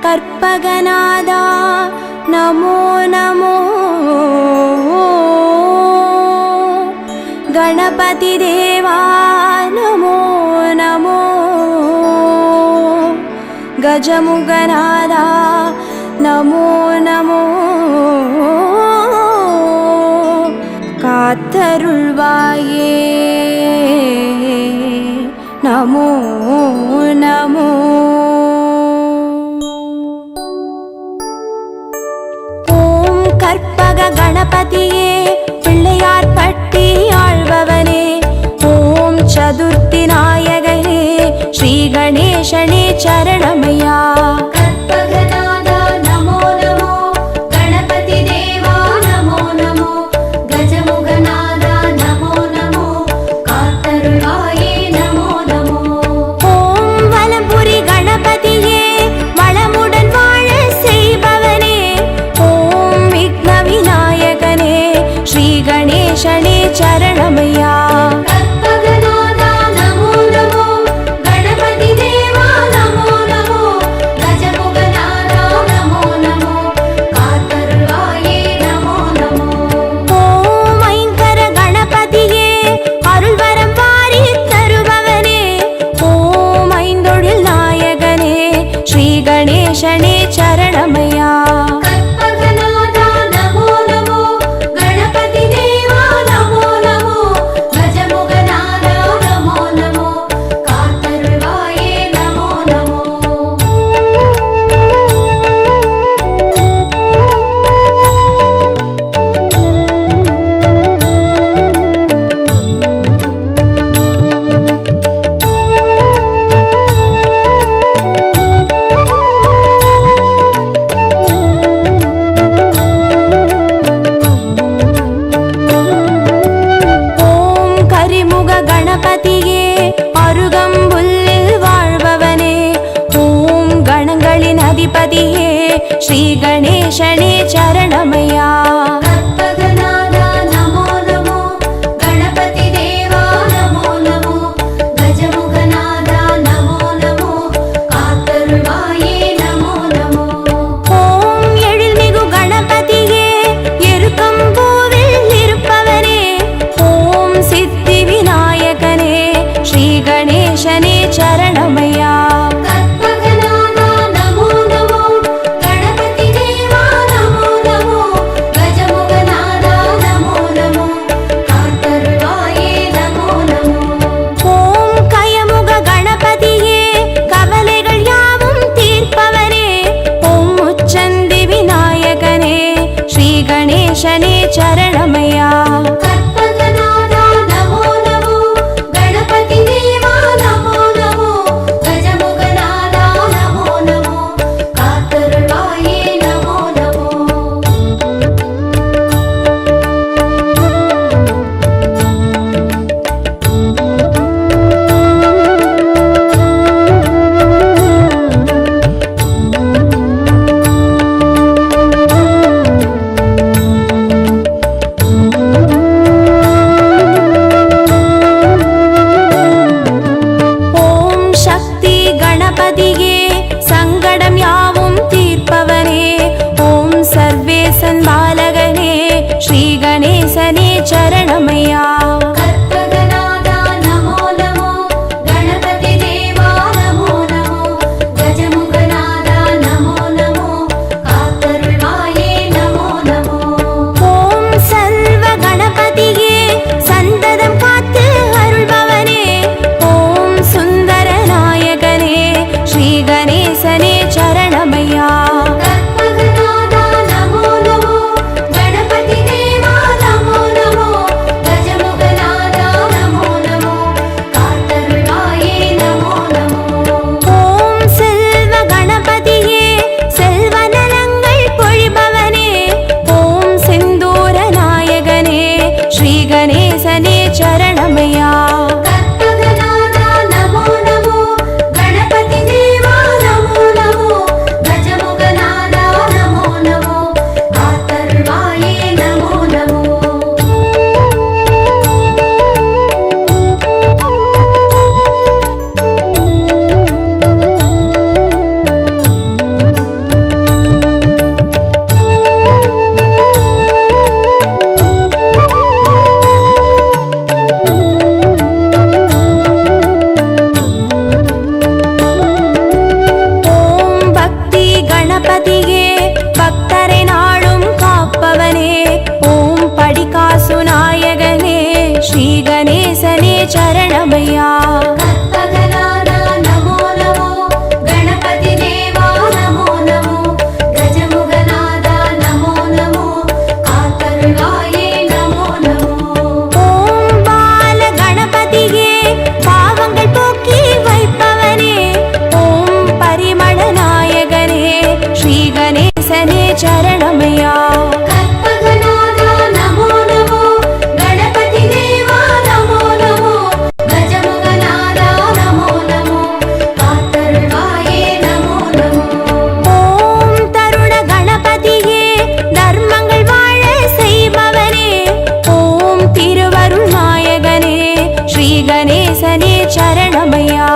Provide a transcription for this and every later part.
கற்பகநாதா நமோ நமோ, கணபதி தேவா நமோ நமோ, கஜமுகநாதா நமோ நமோ, காத்தருள்வாயே நமோ நமோ. ஓம் கற்பக கணபதியே பிள்ளையார் பட்டி ஆழ்பவனே, ஓம் சதுர்த்தி நாயகனே ஸ்ரீ கணேசனே சரணமையா. கற்பகநாதா நமோ நமோ, கணபதி தேவா நமோ நமோ, கஜமுகநாதா நமோ நமோ, காத்தருள்வாயே நமோ நமோ. ஓம் வலம்புரி கணபதியே வளமுடன் வாழ செய்பவனே, ஓம் விக்ன விநாயகனே ஸ்ரீ கணேசனே சரணமையா. கற்பகநாதா நமோ நமோ, கணபதி தேவா நமோ நமோ, கஜமுகநாதா நமோ நமோ, காத்தருள்வாயே நமோ நமோ. ஓம் ஐங்கர கணபதியே அருள்வரம் வாரி தருபவனே, ஓம் ஐந்தொழில் நாயகனே ஸ்ரீ கணேசனே சரணமையா. கற்பகநாதா நமோ நமோ, கணபதி தேவா நமோ நமோ, கஜமுகநாதா நமோ நமோ, காத்தருள்வாயே நமோ நமோ. ஓம் கரிமுக கணபதியே அருகம்புல்லில் வாழ்பவனே, ஓம் கணங்களின் அதிபதியே ஸ்ரீ கணேசனே சரணமையா. கற்பகநாதா நமோ நமோ, கணபதி தேவா நமோ நமோ, கஜமுகநாதா நமோ நமோ, காத்தருள்வாயே நமோ நமோ. ஓம் எழில்மிகு கணபதியே எருக்கம்பூவில் இருப்பவனே, ஓம் சித்தி விநாயகனே ஸ்ரீ கணேசனே சரணமையா. கற்பகநாதா நமோ நமோ, கணபதி தேவா நமோ நமோ, கஜமுகநாதா நமோ நமோ, காத்தருள்வாயே நமோ நமோ. ஓம் கயமுக கணபதியே கவலைகள் யாவும் தீர்ப்பவனே, ஓம் முச்சந்தி விநாயகனே ஸ்ரீ கணேசனே சரணமையா. கற்பகநாதா நமோ நமோ, கணபதி தேவா நமோ நமோ, கஜமுகநாதா நமோ நமோ, காத்தருள்வாயே நமோ நமோ. ஓம் சக்தி கணபதியே சங்கடம் யாவும் தீர்ப்பவனே, ஓம் சர்வேசன் பாலகனே ஸ்ரீ கணேசனே சரணமையா. கற்பகநாதா நமோ நமோ, கணபதி தேவா நமோ நமோ, கஜமுகநாதா நமோ நமோ, காத்தருள்வாயே நமோ நமோ. ஓம் சர்வ கணபதியே சந்ததம் காத்து அருள்பவனே, ஓம் சுந்தர நாயகனே ஸ்ரீ கணேசனே சரணமையா. கற்பகநாதா நமோ நமோ, கணபதி தேவா நமோ நமோ, சரணமையா. கற்பகநாதா நமோ நமோ, கணபதி தேவா நமோ நமோ, கஜமுகநாதா நமோ நமோ, காத்தருள்வாயே நமோ நமோ. ஓம் பால கணபதியே பாவங்கள் போக்கி வைப்பவனே, ஓம் பரிமள நாயகனே ஸ்ரீ கணேசனே சரணமையா. கற்பகநாதா நமோ நமோ, கணபதி தேவா நமோ நமோ, கஜமுகநாதா நமோ நமோ, காத்தருள்வாயே நமோ நமோ. ஓம் தருண கணபதியே தர்மங்கள் வாழ செய்பவனே, ஓம் திருவருள் நாயகனே ஸ்ரீ கணேசனே சரணமையா.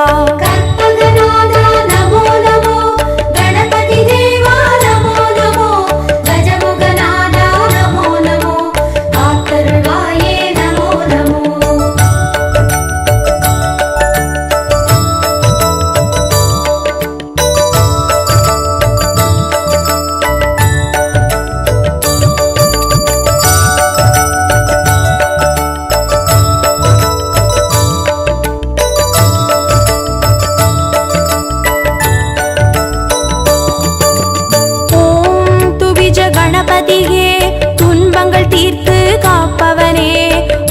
கற்பகநாதா நமோ நமோ, கணபதி தேவா நமோ நமோ, கஜமுகநாதா நமோ நமோ, காத்தருள்வாயே நமோ நமோ. ஓம் துவிஜ கணபதியே துன்பங்கள் தீர்த்து காப்பவனே,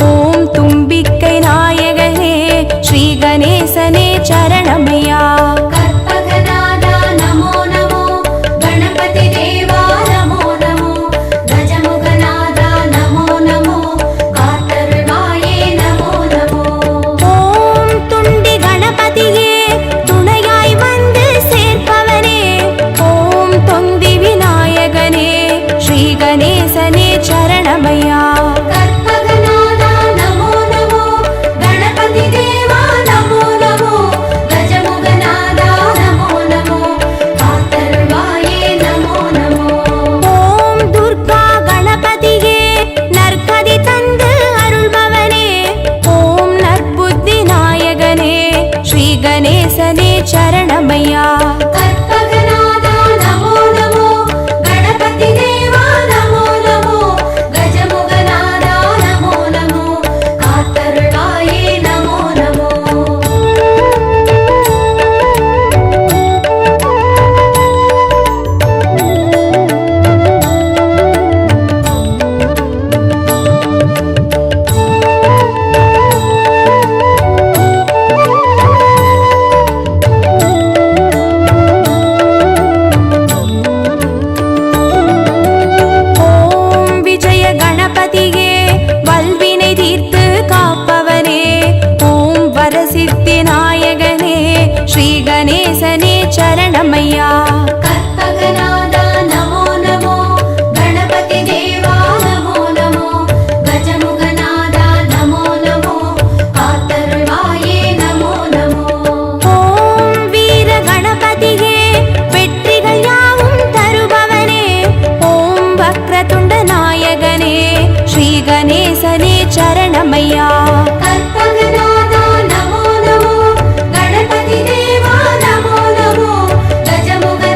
ஓம் தும்பிக்கை நாயகனே ஸ்ரீ கணேசனே சரணமையா. கற்பகநாதா நமோ நமோ, கணபதி தேவா நமோ நமோ, கஜமுகநாதா நமோ நமோ, காத்தருள்வாயே நமோ நமோ. ஓம் துண்டி கணபதியே துணையாய் வந்து சேர்ப்பவனே, ஓம் தொந்தி விநாயகனே ஸ்ரீ கணேசனே சரணமையா. கற்பகநாதா நமோ நமோ, கணபதி தேவா நமோ நமோ, கஜமுகநாதா நமோ நமோ, காத்தருள்வாயே நமோ நமோ. ஓம் துர்கா கணபதியே நற்கதி தந்து அருள்பவனே, ஓம் நற்புத்தி நாயகனே ஸ்ரீ கணேசனே சரணமையா. கற்பகநாதா நமோ நமோ, கணபதி தேவா நமோ நமோ, கஜமுகநாதா நமோ நமோ, காத்தருள்வாயே நமோ நமோ. ஓம் விஜய கணபதியே வல்வினை தீர்த்து காப்பவனே, ஓம் வரசித்தி நாயகனே ஸ்ரீ கணேசனே சரணமையா. கற்பகநாதா நமோ நமோ, கணபதி தேவா நமோ நமோ, கஜமுகநாதா நமோ நமோ, காத்தருள்வாயே நமோ நமோ. ஓம் வீர கணபதியே வெற்றிகள் யாவும் தருபவனே, ஓம் வக்ரதுண்ட நாயகனே ஸ்ரீ கணேசனே சரணமையா. கற்பகநாதா நமோ நமோ, கணபதி தேவா நமோ நமோ, கஜமுகநாதா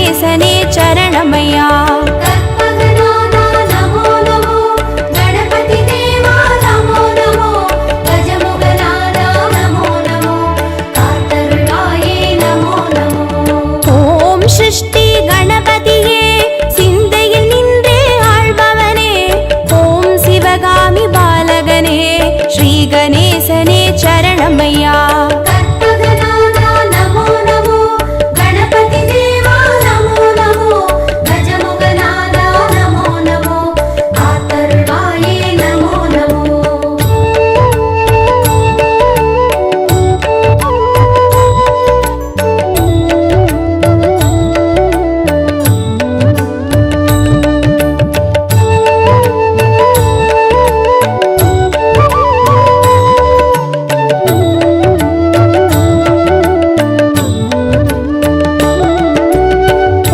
கணேசனே சரணமையா. கற்பகநாதா நமோ நமோ, கணபதி தேவா நமோ நமோ, கஜமுகநாதா நமோ நமோ, காத்தருள்வாயே நமோ நமோ. ஓம் சிருஷ்டி கணபதியே, சிந்தையில் நின்றே ஆள்பவனே, ஓம் சிவகாமி பாலகனே, ஸ்ரீ கணேசனே சரணமையா. கற்பகநாதா நமோ நமோ, கணபதி தேவா நமோ நமோ, கஜமுகநாதா நமோ நமோ, காத்தருள்வாயே நமோ நமோ.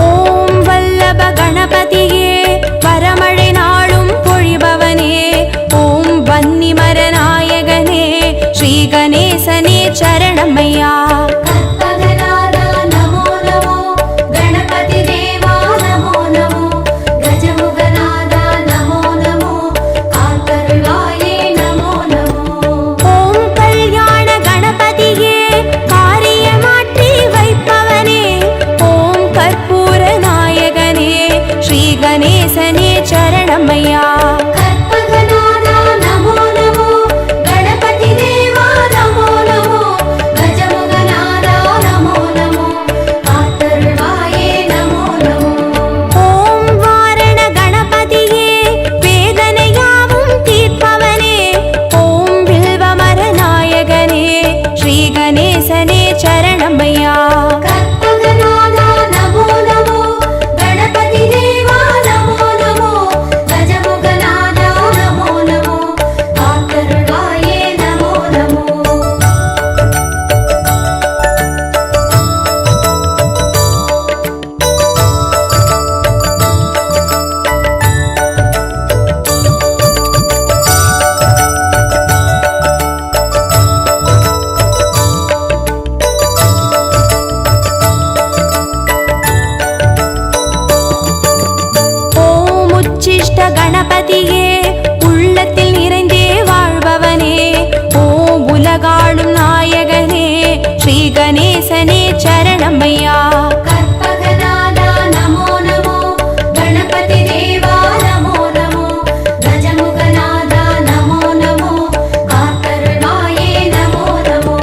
ஓம் வல்லப கணபதியே, வரமழை நாளும் பொழிபவனே, ஓம் வன்னிமர நாயகனே, ஸ்ரீ கணேசனே சரணமையா. கற்பகநாதா நமோ நமோ, கணபதி தேவா நமோ நமோ, கஜமுகநாதா நமோ நமோ, காத்தருள்வாயே நமோ நமோ. ஓம் கல்யாண கணபதியே, காரியமாற்றி வைப்பவனே, ஓம் கற்பூர நாயகனே, ஸ்ரீ கணேசனே சரணமையா. கற்பகநாதா நமோ நமோ, கணபதி தேவா நமோ நமோ, கஜமுகநாதா நமோ நமோ, காத்தருள்வாயே நமோ நமோ. ஓம் வாரண கணபதியே, வேதனையாவும் தீர்ப்பவனே, ஓம் வில்வமர நாயகனே, ஸ்ரீ கணேசனே சரணமையா. கற்பகநாதா நமோ நமோ, கணபதி தேவா நமோ நமோ, கஜமுகநாதா நமோ நமோ, காத்தருள்வாயே நமோ நமோ. ஓம் உச்சிஷ்ட கணபதியே, உள்ளத்தில் நிறைந்தே வாழ்பவனே, ஓம் உலகாளும் நாயகனே, ஸ்ரீ கணேசனே சரணமையா. கற்பகநாதா நமோ நமோ, கணபதி தேவா நமோ நமோ, கஜமுகநாதா நமோ நமோ, காத்தருள்வாயே நமோ நமோ.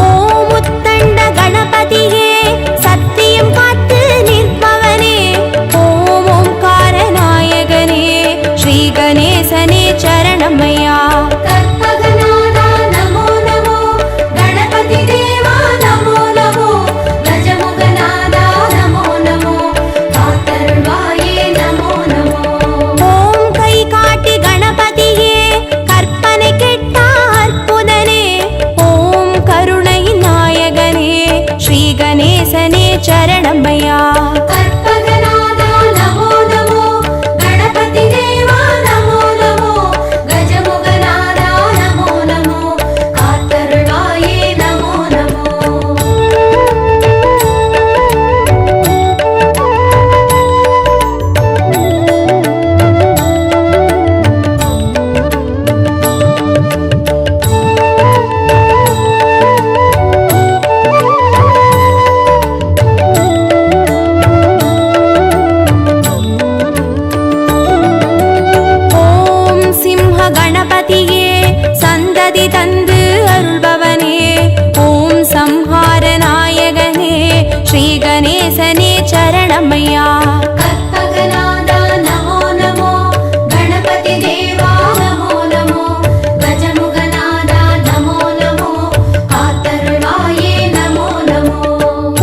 ஓம் உத்தண்ட கணபதியே, சத்தியம் காத்து நிற்பவனே, ஓம் ஓம்கார நாயகனே, ஸ்ரீ கணேசனே சரணமையா. கற்பகநாதா நமோ நமோ, கணபதி தேவா நமோ நமோ, கஜமுகநாதா நமோ நமோ, காத்தருள்வாயே நமோ நமோ. ஓம் கை காட்டி கணபதியே, கற்பனை கெட்ட அற்புதனே, ஓம் கருணை நாயகனே, ஸ்ரீ கணேசனே சரணமையா. கற்பகநாதா நமோ நமோ, கணபதி தேவா நமோ நமோ, கஜமுகநாதா நமோ நமோ, காத்தருள்வாயே நமோ நமோ. ஓம் சிம்ஹ கணபதியே, சந்ததி தந்து அருள்பவனே, ஓம் சம்ஹார நாயகனே, ஸ்ரீ கணேசனே சரணமையா. கற்பகநாதா நமோ நமோ, கணபதி தேவா நமோ நமோ, கஜமுகநாதா நமோ நமோ, காத்தருள்வாயே நமோ நமோ.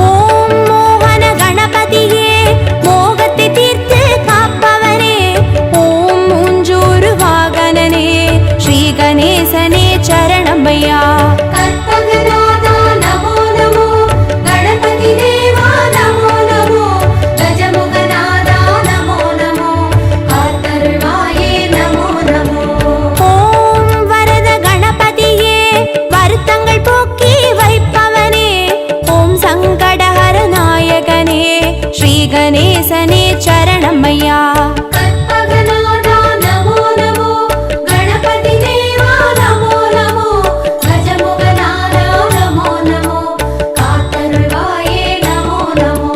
ஓம் மோகன கணபதியே, மோகத்தை தீர்த்து காப்பவனே, ஓம் மூஞ்சூறு வாகனனே, ஸ்ரீ கணேசனே சரணமையா. கற்பகநாதா நமோ நமோ, கணபதி தேவா நமோ நமோ, கஜமுகநாதா கணேசனே சரணம் ஐயா. கற்பகநாதா நமோ நமோ, கணபதி தேவா நமோ நமோ, கஜமுகநாதா நமோ நமோ, காத்தருள்வாயே நமோ நமோ.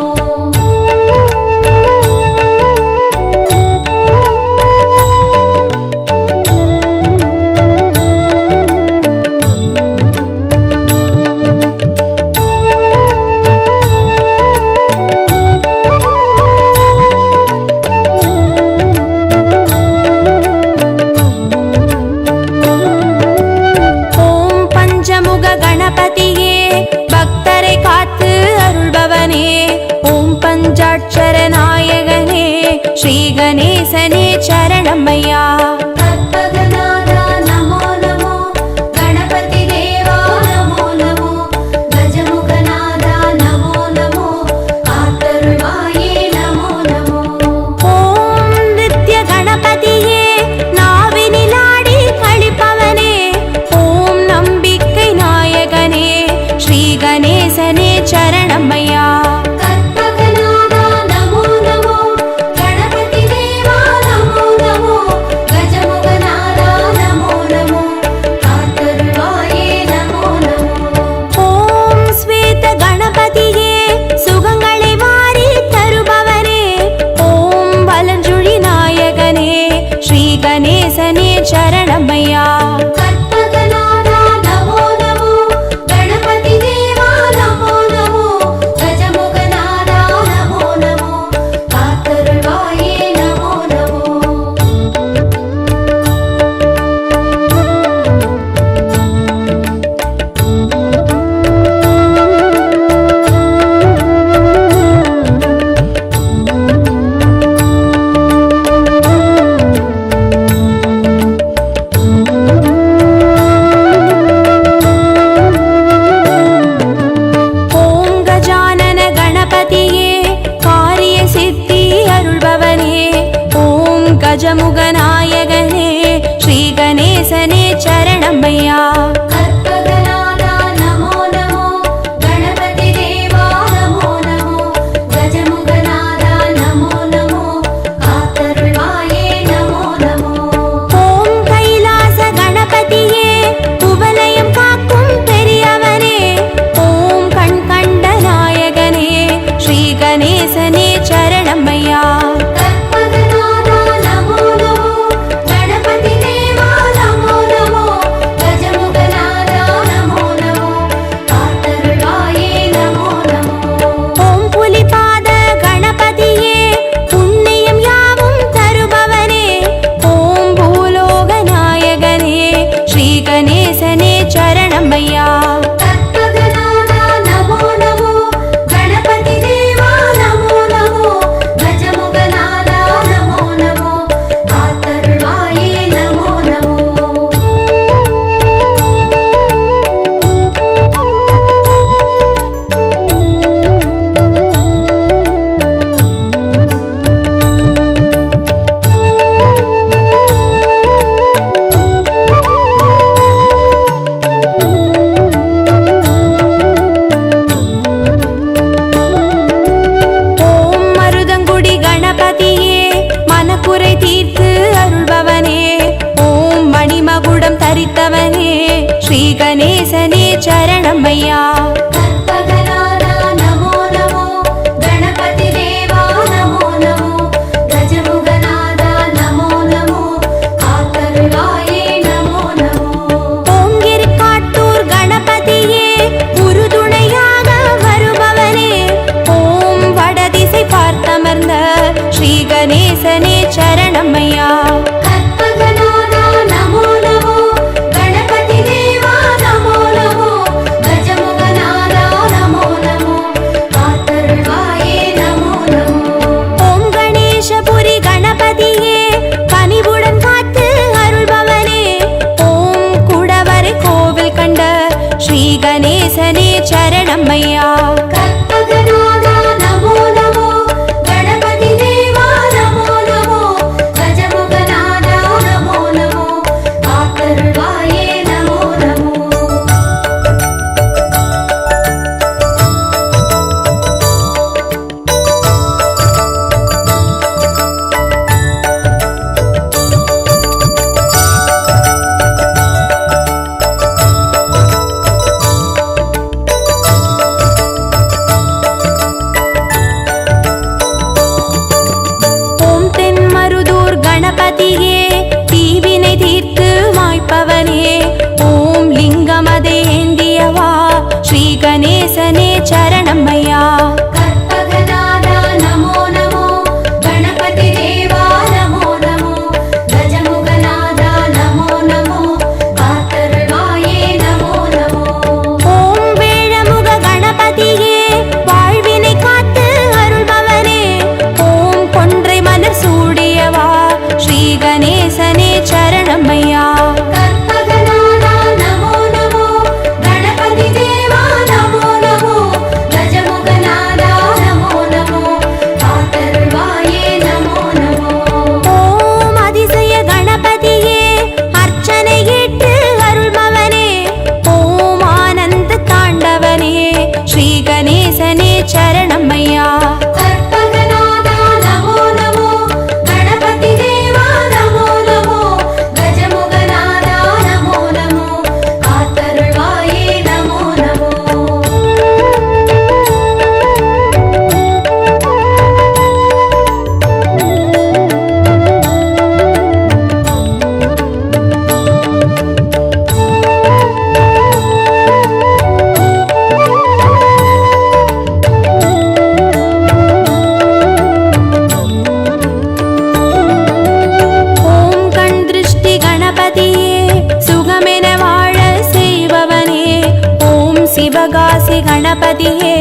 गणपतिये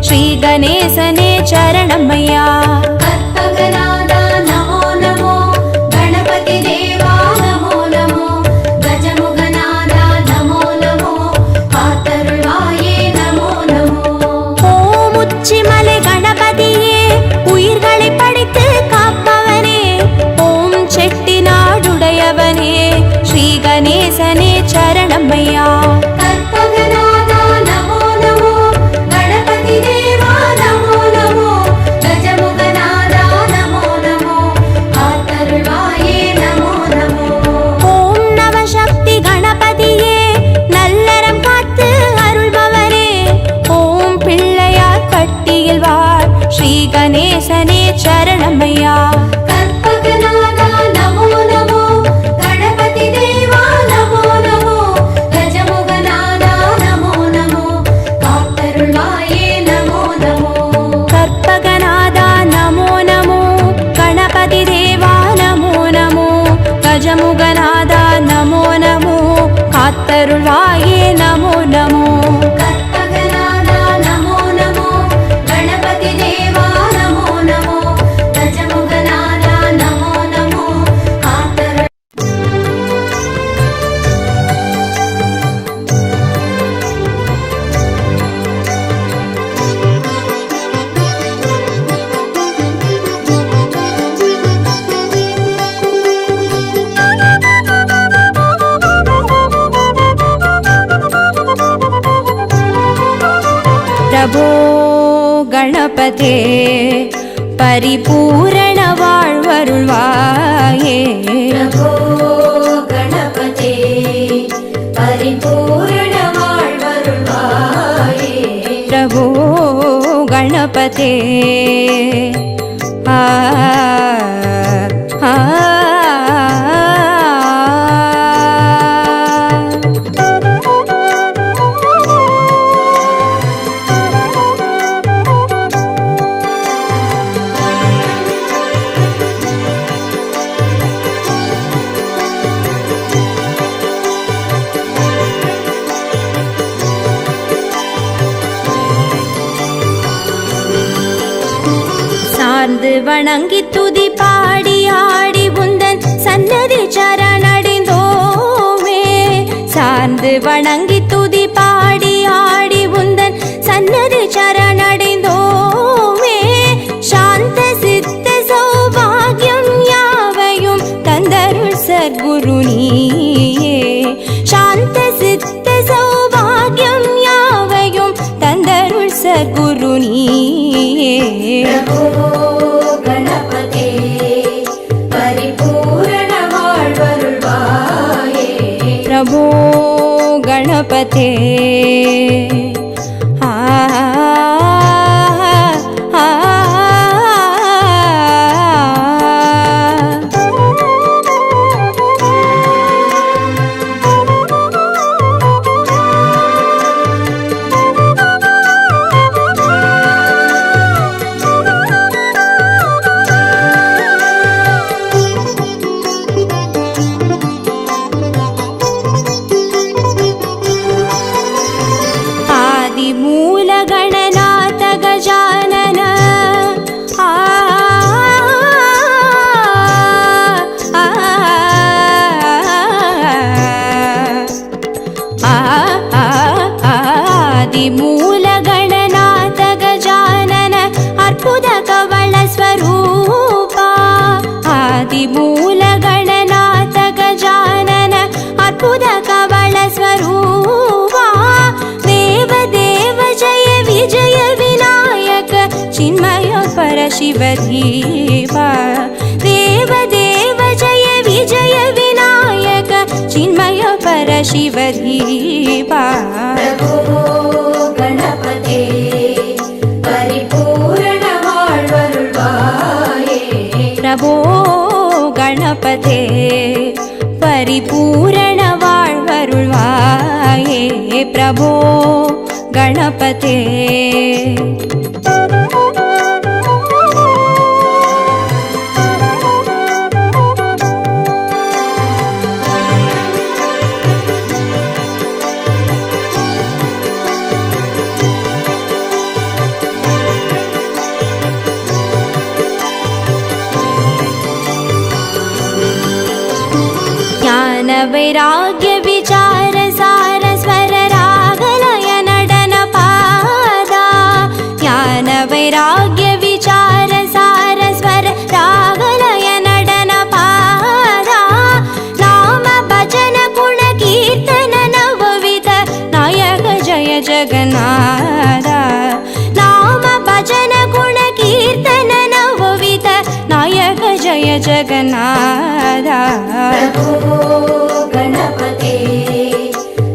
श्री गणेशने चरणमय्या कற்பகநாத நமோ நமோ गणपति देवा நமோ நமோ गजमुखநாத நமோ நமோ காத்தருள்வாயே நமோ நமோ ஓம் உச்சிமலை கணபதியே உயிர்களை படைத்து காப்பவனே ஓம் செட்டிநாடுடையவனே ஸ்ரீ கணேசனே சரணமய்யா கற்பகநாத நமோ நமோ गणपति देवा நமோ நமோ गजमुखநாத நமோ நமோ காத்தருள்வாயே நமோ நமோ ஓம் நவசக்தி கணபதியே நல்லறம் காத்து அருள்பவரே ஓம் பிள்ளையார் பட்டியில் வாழ் ஸ்ரீ கணேசனே சரணமய்யா கற்பகநாத நமோ நமோ गणपति देवा நமோ நமோ गजमुखநாத நமோ நமோ காத்தருள்வாயே நமோ நமோ கற்பகநாதா நமோ நமோ கணபதி தேவா நமோ நமோ கஜமுகநாதா நமோ நமோ காத்தருள்வாயே நமோ நமோ கற்பகநாத நமோ நமோ गणपति देवा நமோ நமோ गजमुखநாத நமோ நமோ காத்தருள் பிரபோ கணபதே பரிபூரண வாழ்வருள்வாயே பிரபோ गणपते परिपूर्ण வாழ்வருள்வாயே பிரபோ கணபதே ஆ ஆ சார்ந்து வணங்கி துதி பாடி ஆடி உந்தன் சன்னதி சரணடைந்தோமே சார்ந்து வணங்கி துதி பாடி ஆடி உந்தன் சன்னதி சரணடைந்தோமே சாந்த சித்த சௌபாகியம் யாவையும் தந்தருள் சத்குரு நீயே சாந்த சித்த சௌபாகியம் யாவையும் தந்தருள் சத்குரு நீயே பிரபோ गणपते परिपूर्ण வாழ்வருள்வாயே प्रभो गणपते आ आ आदिमूल गणनाथ गजानन आ आदिमूल गणनाथ गजानन अर्पुद कवल स्वरूपा आदिमूल गणनाथ गजानन अर्पुद कवल स्वरूपा देव देव जय विजय विनायक चिन्मय परशिव धीवा देव देव जय विजय विनायक चिन्मय परशिव धीवा பிரபோ गणपते परिपूर्ण வாழ்வருள்வாயே प्रभो गणपते परिपूर्ण வாழ்வருள்வாயே प्रभो गणपते वैराग्य विचार सार स्वर रागलय नडन पादा ज्ञान वैराग्य विचार सार स्वर रागलय नडन पादा नाम भजन गुण कीर्तन नवविध नायक जय जगन्नाथ नाम भजन गुण कीर्तन नवविध नायक जय जगन्नाथ प्रभो गणपते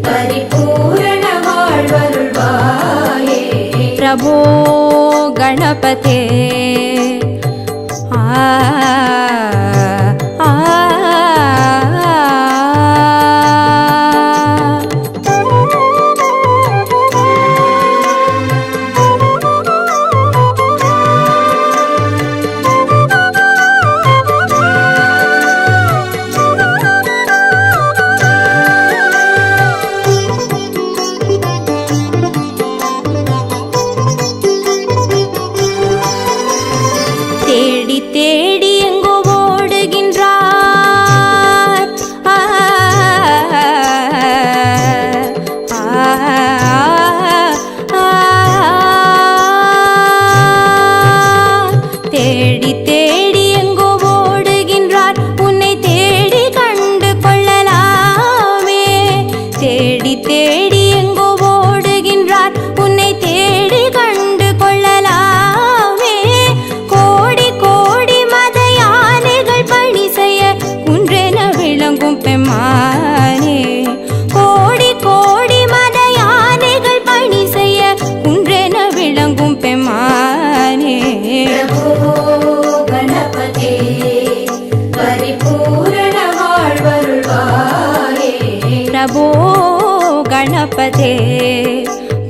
परिपूर्ण வாழ்வருள்வாயே प्रभो गणपते தேடி தேடி எங்கோ ஓடுகின்றார் தேடி தேடி எங்கோ ஓடுகின்றார் உன்னை தேடி கண்டு கொள்ளலாமே தேடி தேடி எங்கோ ஓடுகின்றார் உன்னை தேடி கண்டு கொள்ளலாமே கோடி கோடி மத யானைகள் பணி செய்ய குன்றென விளங்கும் பெம்மானே கோடி கோடி மத யானைகள் பணி செய்ய குன்றென விளங்கும் பெம்மானே प्रभो गणपते परिपूर्ण வாழ்வருள்வாயே प्रभो गणपते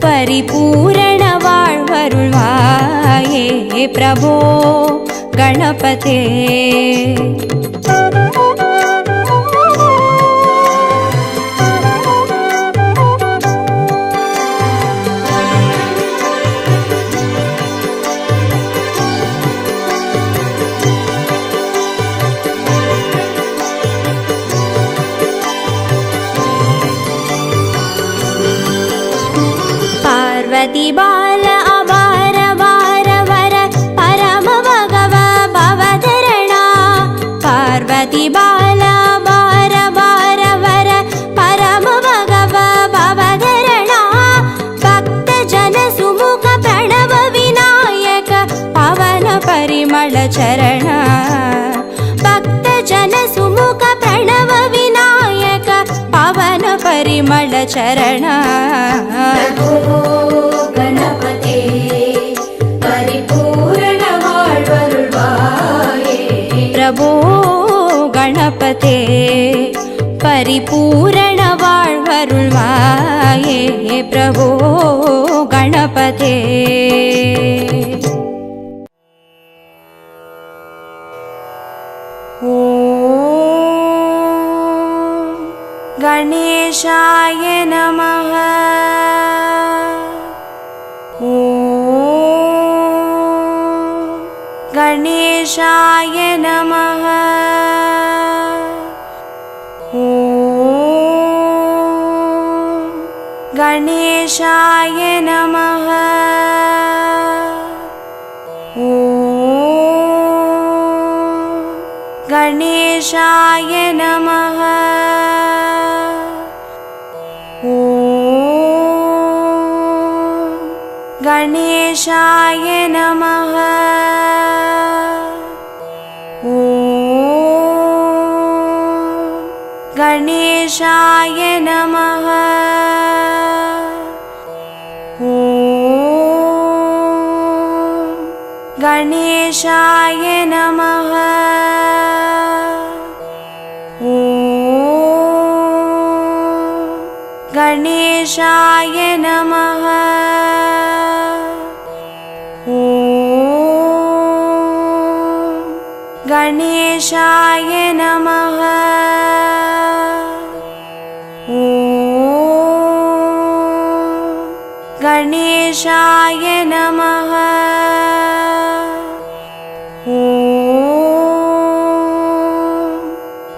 परिपूर्ण வாழ்வருள்வாயே प्रभो गणपते पार्वती बाल अवार वार वर परम भगव भवधरणा पार्वती बाल अवार वार वर परम भगव भवधरणा भक्त जन सुमुख प्रणव विनायक पवन परिमल चरण भक्त जन सुमुख प्रणव विनायक पवन परिमल चरण प्रभो गणपते परिपूर्ण வாழ்வருள்வாயே प्रभो गणपते परिपूर्ण வாழ்வருள்வாயே प्रभो गणपते गणेशाय नमः गणेशाय नमः गणेशाय नमः गणेशाय नमः गणेशाय नमः गणेशाय नमः गणेशाय नमः गणेशाय नमः गणेशाय नमः गणेशाय नमः